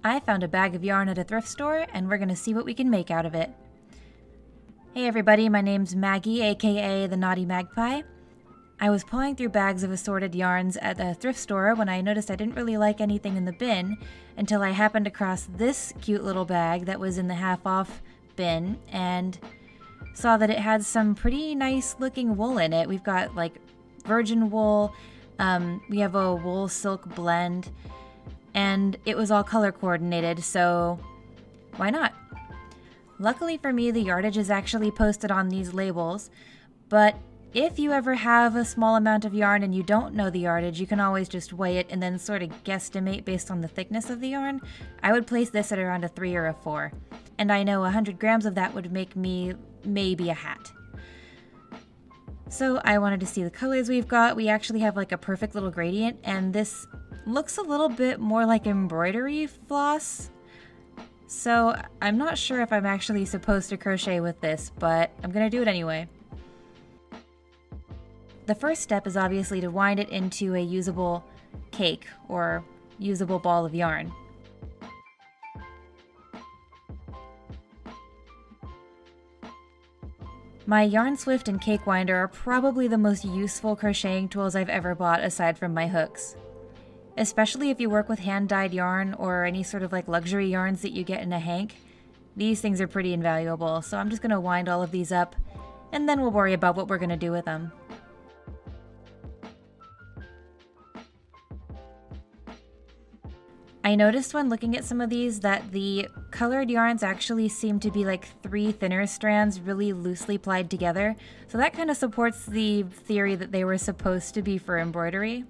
I found a bag of yarn at a thrift store and we're gonna see what we can make out of it. Hey everybody, my name's Maggie, aka the Naughty Magpie. I was pawing through bags of assorted yarns at a thrift store when I noticed I didn't really like anything in the bin until I happened across this cute little bag that was in the half-off bin and saw that it had some pretty nice looking wool in it. We've got like virgin wool, we have a wool silk blend, and it was all color coordinated, so why not? Luckily for me, the yardage is actually posted on these labels, but if you ever have a small amount of yarn and you don't know the yardage, you can always just weigh it and then sort of guesstimate based on the thickness of the yarn. I would place this at around a 3 or a 4, and I know 100 grams of that would make me maybe a hat. So I wanted to see the colors we've got. We actually have like a perfect little gradient, and this looks a little bit more like embroidery floss. So I'm not sure if I'm actually supposed to crochet with this, but I'm gonna do it anyway. The first step is obviously to wind it into a usable cake or usable ball of yarn. My Yarn Swift and Cake Winder are probably the most useful crocheting tools I've ever bought aside from my hooks. Especially if you work with hand-dyed yarn or any sort of like luxury yarns that you get in a hank, these things are pretty invaluable, so I'm just going to wind all of these up and then we'll worry about what we're going to do with them. I noticed when looking at some of these that the colored yarns actually seem to be like 3 thinner strands really loosely plied together, so that kind of supports the theory that they were supposed to be for embroidery.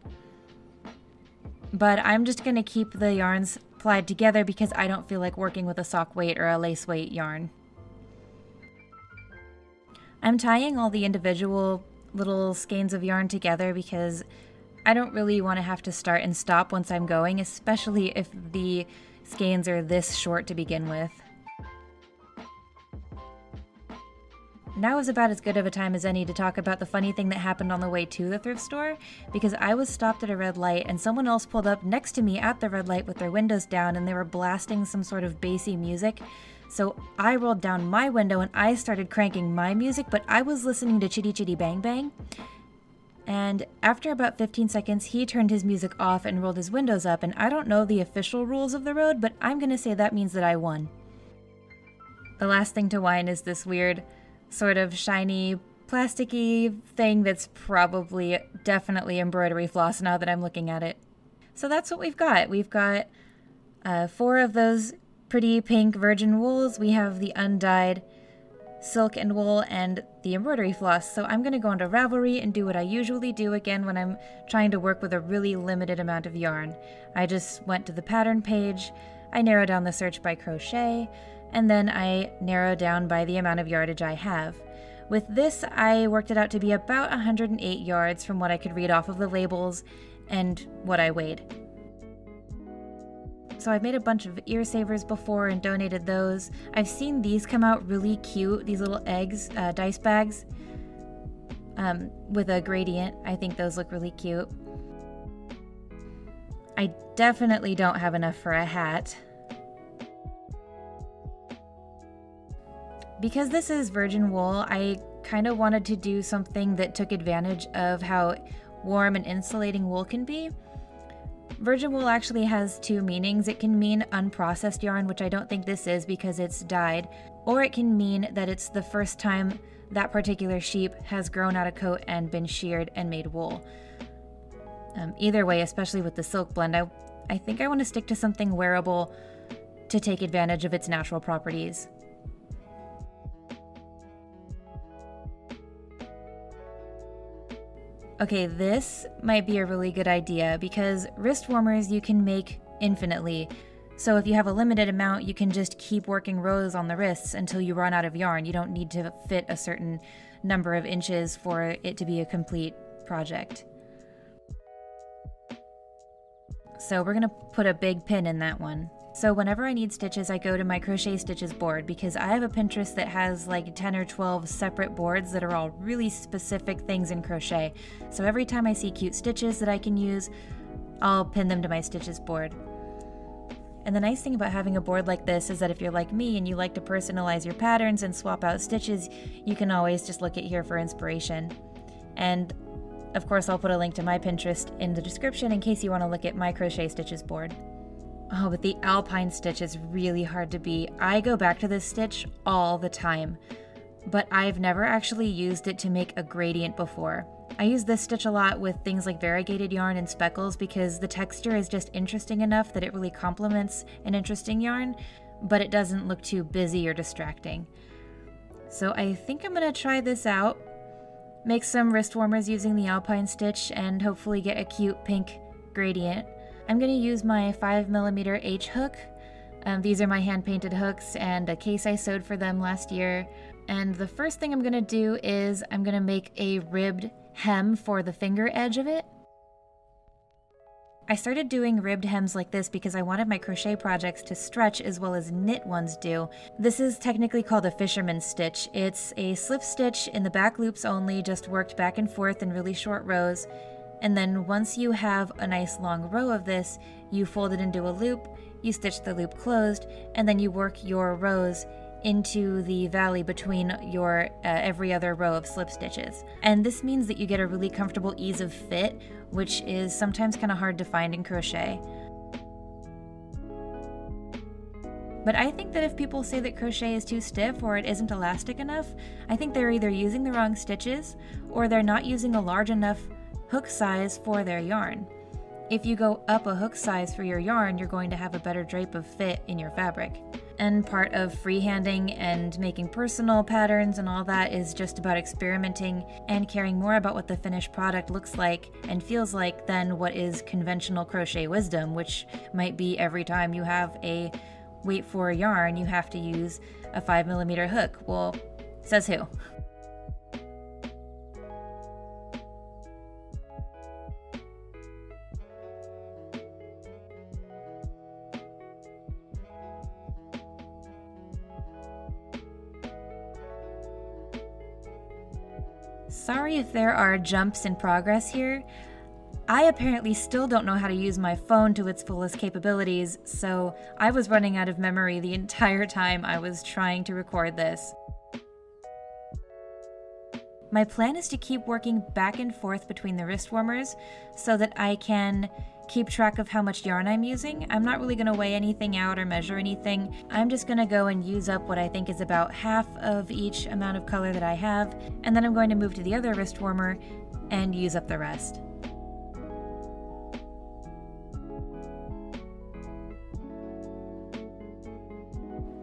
But I'm just going to keep the yarns plied together because I don't feel like working with a sock weight or a lace weight yarn. I'm tying all the individual little skeins of yarn together because I don't really want to have to start and stop once I'm going, especially if the skeins are this short to begin with. Now is about as good of a time as any to talk about the funny thing that happened on the way to the thrift store, because I was stopped at a red light and someone else pulled up next to me at the red light with their windows down and they were blasting some sort of bassy music. So I rolled down my window and I started cranking my music, but I was listening to Chitty Chitty Bang Bang. And after about 15 seconds, he turned his music off and rolled his windows up, and I don't know the official rules of the road, but I'm gonna say that means that I won. The last thing to wind is this weird sort of shiny, plasticky thing that's probably definitely embroidery floss now that I'm looking at it. So that's what we've got. We've got 4 of those pretty pink virgin wools. We have the undyed silk and wool and the embroidery floss. So I'm going to go into Ravelry and do what I usually do again when I'm trying to work with a really limited amount of yarn. I just went to the pattern page, I narrowed down the search by crochet, and then I narrow down by the amount of yardage I have. With this, I worked it out to be about 108 yards from what I could read off of the labels and what I weighed. So I've made a bunch of ear savers before and donated those. I've seen these come out really cute, these little eggs, dice bags, with a gradient. I think those look really cute. I definitely don't have enough for a hat. Because this is virgin wool, I kind of wanted to do something that took advantage of how warm and insulating wool can be. Virgin wool actually has 2 meanings. It can mean unprocessed yarn, which I don't think this is because it's dyed, or it can mean that it's the first time that particular sheep has grown out a coat and been sheared and made wool. Either way, especially with the silk blend, I think I want to stick to something wearable to take advantage of its natural properties. Okay, this might be a really good idea because wrist warmers you can make infinitely. So if you have a limited amount, you can just keep working rows on the wrists until you run out of yarn. You don't need to fit a certain number of inches for it to be a complete project. So we're gonna put a big pin in that one. So whenever I need stitches, I go to my Crochet Stitches board because I have a Pinterest that has like 10 or 12 separate boards that are all really specific things in crochet. So every time I see cute stitches that I can use, I'll pin them to my stitches board. And the nice thing about having a board like this is that if you're like me and you like to personalize your patterns and swap out stitches, you can always just look at here for inspiration. And of course, I'll put a link to my Pinterest in the description in case you want to look at my Crochet Stitches board. Oh, but the Alpine Stitch is really hard to beat. I go back to this stitch all the time, but I've never actually used it to make a gradient before. I use this stitch a lot with things like variegated yarn and speckles because the texture is just interesting enough that it really complements an interesting yarn, but it doesn't look too busy or distracting. So I think I'm gonna try this out, make some wrist warmers using the Alpine Stitch, and hopefully get a cute pink gradient. I'm gonna use my 5mm H hook. These are my hand-painted hooks and a case I sewed for them last year. And the first thing I'm gonna do is I'm gonna make a ribbed hem for the finger edge of it. I started doing ribbed hems like this because I wanted my crochet projects to stretch as well as knit ones do. This is technically called a fisherman's stitch. It's a slip stitch in the back loops only, just worked back and forth in really short rows. And then once you have a nice long row of this, you fold it into a loop, you stitch the loop closed, and then you work your rows into the valley between your every other row of slip stitches. And this means that you get a really comfortable ease of fit, which is sometimes kind of hard to find in crochet. But I think that if people say that crochet is too stiff or it isn't elastic enough, I think they're either using the wrong stitches or they're not using a large enough hook size for their yarn. If you go up a hook size for your yarn, you're going to have a better drape of fit in your fabric. And part of freehanding and making personal patterns and all that is just about experimenting and caring more about what the finished product looks like and feels like than what is conventional crochet wisdom, which might be every time you have a weight for a yarn, you have to use a 5mm hook. Well, says who? Sorry if there are jumps in progress here. I apparently still don't know how to use my phone to its fullest capabilities, so I was running out of memory the entire time I was trying to record this. My plan is to keep working back and forth between the wrist warmers so that I can keep track of how much yarn I'm using. I'm not really going to weigh anything out or measure anything. I'm just going to go and use up what I think is about half of each amount of color that I have, and then I'm going to move to the other wrist warmer and use up the rest.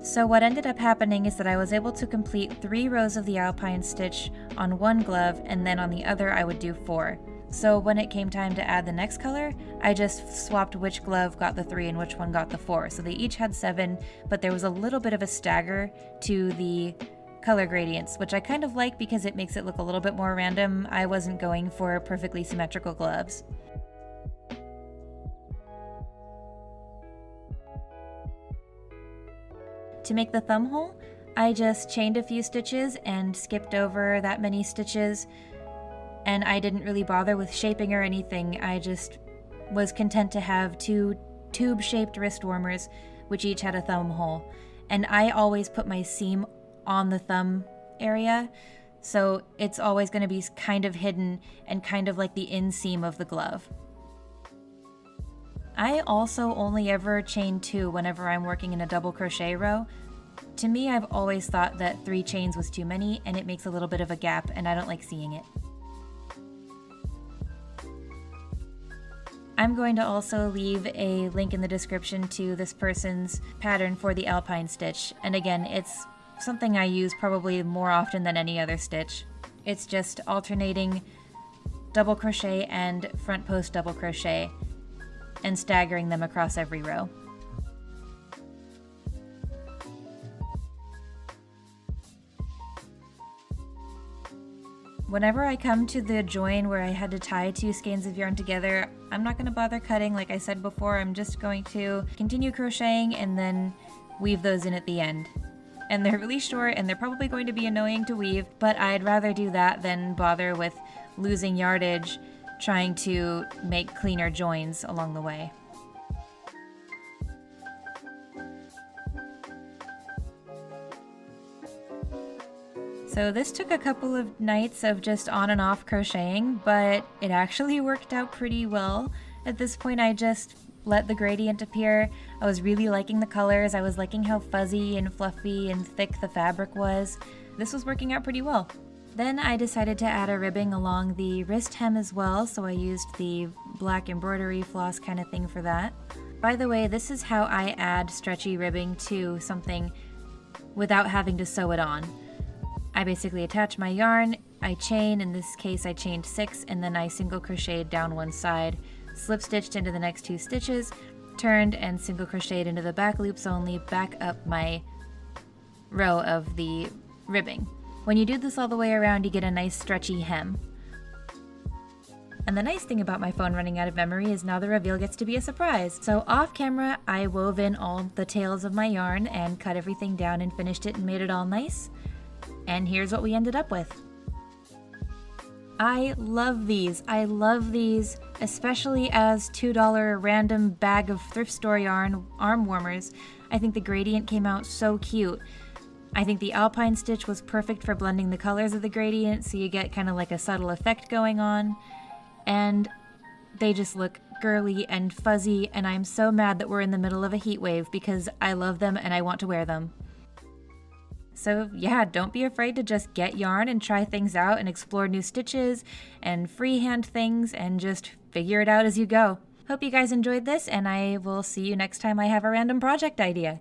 So what ended up happening is that I was able to complete 3 rows of the Alpine Stitch on one glove, and then on the other I would do 4. So when it came time to add the next color, I just swapped which glove got the 3 and which one got the 4. So they each had 7, but there was a little bit of a stagger to the color gradients, which I kind of like because it makes it look a little bit more random. I wasn't going for perfectly symmetrical gloves. To make the thumb hole, I just chained a few stitches and skipped over that many stitches, and I didn't really bother with shaping or anything. I just was content to have 2 tube-shaped wrist warmers, which each had a thumb hole. And I always put my seam on the thumb area, so it's always going to be kind of hidden and kind of like the inseam of the glove. I also only ever chain 2 whenever I'm working in a double crochet row. To me, I've always thought that 3 chains was too many and it makes a little bit of a gap, and I don't like seeing it. I'm going to also leave a link in the description to this person's pattern for the Alpine Stitch, and again, it's something I use probably more often than any other stitch. It's just alternating double crochet and front post double crochet and staggering them across every row. Whenever I come to the join where I had to tie 2 skeins of yarn together, I'm not going to bother cutting like I said before. I'm just going to continue crocheting and then weave those in at the end. And they're really short and they're probably going to be annoying to weave, but I'd rather do that than bother with losing yardage trying to make cleaner joins along the way. So this took a couple of nights of just on and off crocheting, but it actually worked out pretty well. At this point I just let the gradient appear. I was really liking the colors. I was liking how fuzzy and fluffy and thick the fabric was. This was working out pretty well. Then I decided to add a ribbing along the wrist hem as well, so I used the black embroidery floss kind of thing for that. By the way, this is how I add stretchy ribbing to something without having to sew it on. I basically attach my yarn, I chain, in this case I chained 6, and then I single crocheted down one side, slip stitched into the next 2 stitches, turned and single crocheted into the back loops only, back up my row of the ribbing. When you do this all the way around, you get a nice stretchy hem. And the nice thing about my phone running out of memory is now the reveal gets to be a surprise. So off camera, I wove in all the tails of my yarn and cut everything down and finished it and made it all nice. And here's what we ended up with. I love these. I love these, especially as $2 random bag of thrift store yarn arm warmers. I think the gradient came out so cute. I think the Alpine Stitch was perfect for blending the colors of the gradient, so you get kind of like a subtle effect going on. And they just look girly and fuzzy, and I'm so mad that we're in the middle of a heat wave because I love them and I want to wear them. So yeah, don't be afraid to just get yarn and try things out and explore new stitches and freehand things and just figure it out as you go. Hope you guys enjoyed this, and I will see you next time I have a random project idea.